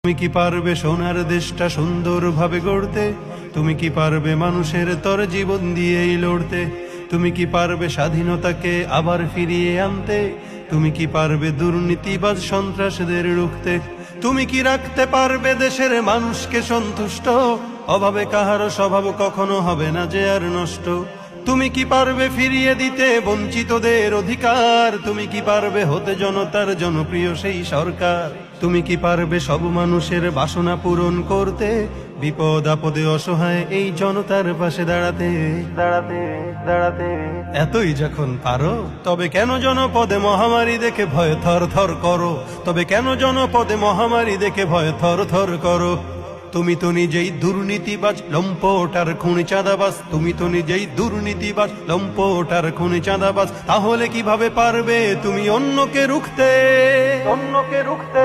তুমি কি পারবে সোনার দেশটা সুন্দরভাবে গড়তে? তুমি কি পারবে মানুষের তর জীবন দিয়েই লড়তে? তুমি কি পারবে স্বাধীনতাকে আবার ফিরিয়ে আনতে? তুমি কি পারবে দুর্নীতিবাজ সন্ত্রাসীদের রুখতে? তুমি কি রাখতে পারবে দেশের মানুষকে সন্তুষ্ট? অভাবে কাহারও স্বভাব কখনো হবে না যে আর নষ্ট। তুমি কি পারবে ফিরিয়ে দিতে বঞ্চিতদের অধিকার? তুমি কি পারবে হতে জনতার জনপ্রিয় সেই সরকার? তুমি কি পারবে সব মানুষের বাসনা পূরণ করতে? বিপদ আপদে অসহায় এই জনতার পাশে দাঁড়াতে দাঁড়াতে দাঁড়াতে এতই যখন পারো, তবে কেন জনপদে মহামারী দেখে ভয় থর থর করো? তবে কেন জনপদে মহামারী দেখে ভয় থর থর করো? তুমি তো নিজেই দুর্নীতিবাজ, লম্পট আর খুনি চাঁদাবাজ। তুমি তো নিজেই দুর্নীতিবাজ, লম্পট আর খুনি চাঁদাবাজ। তাহলে কিভাবে পারবে তুমি অন্যকে রুখতে? অন্যকে রুখতে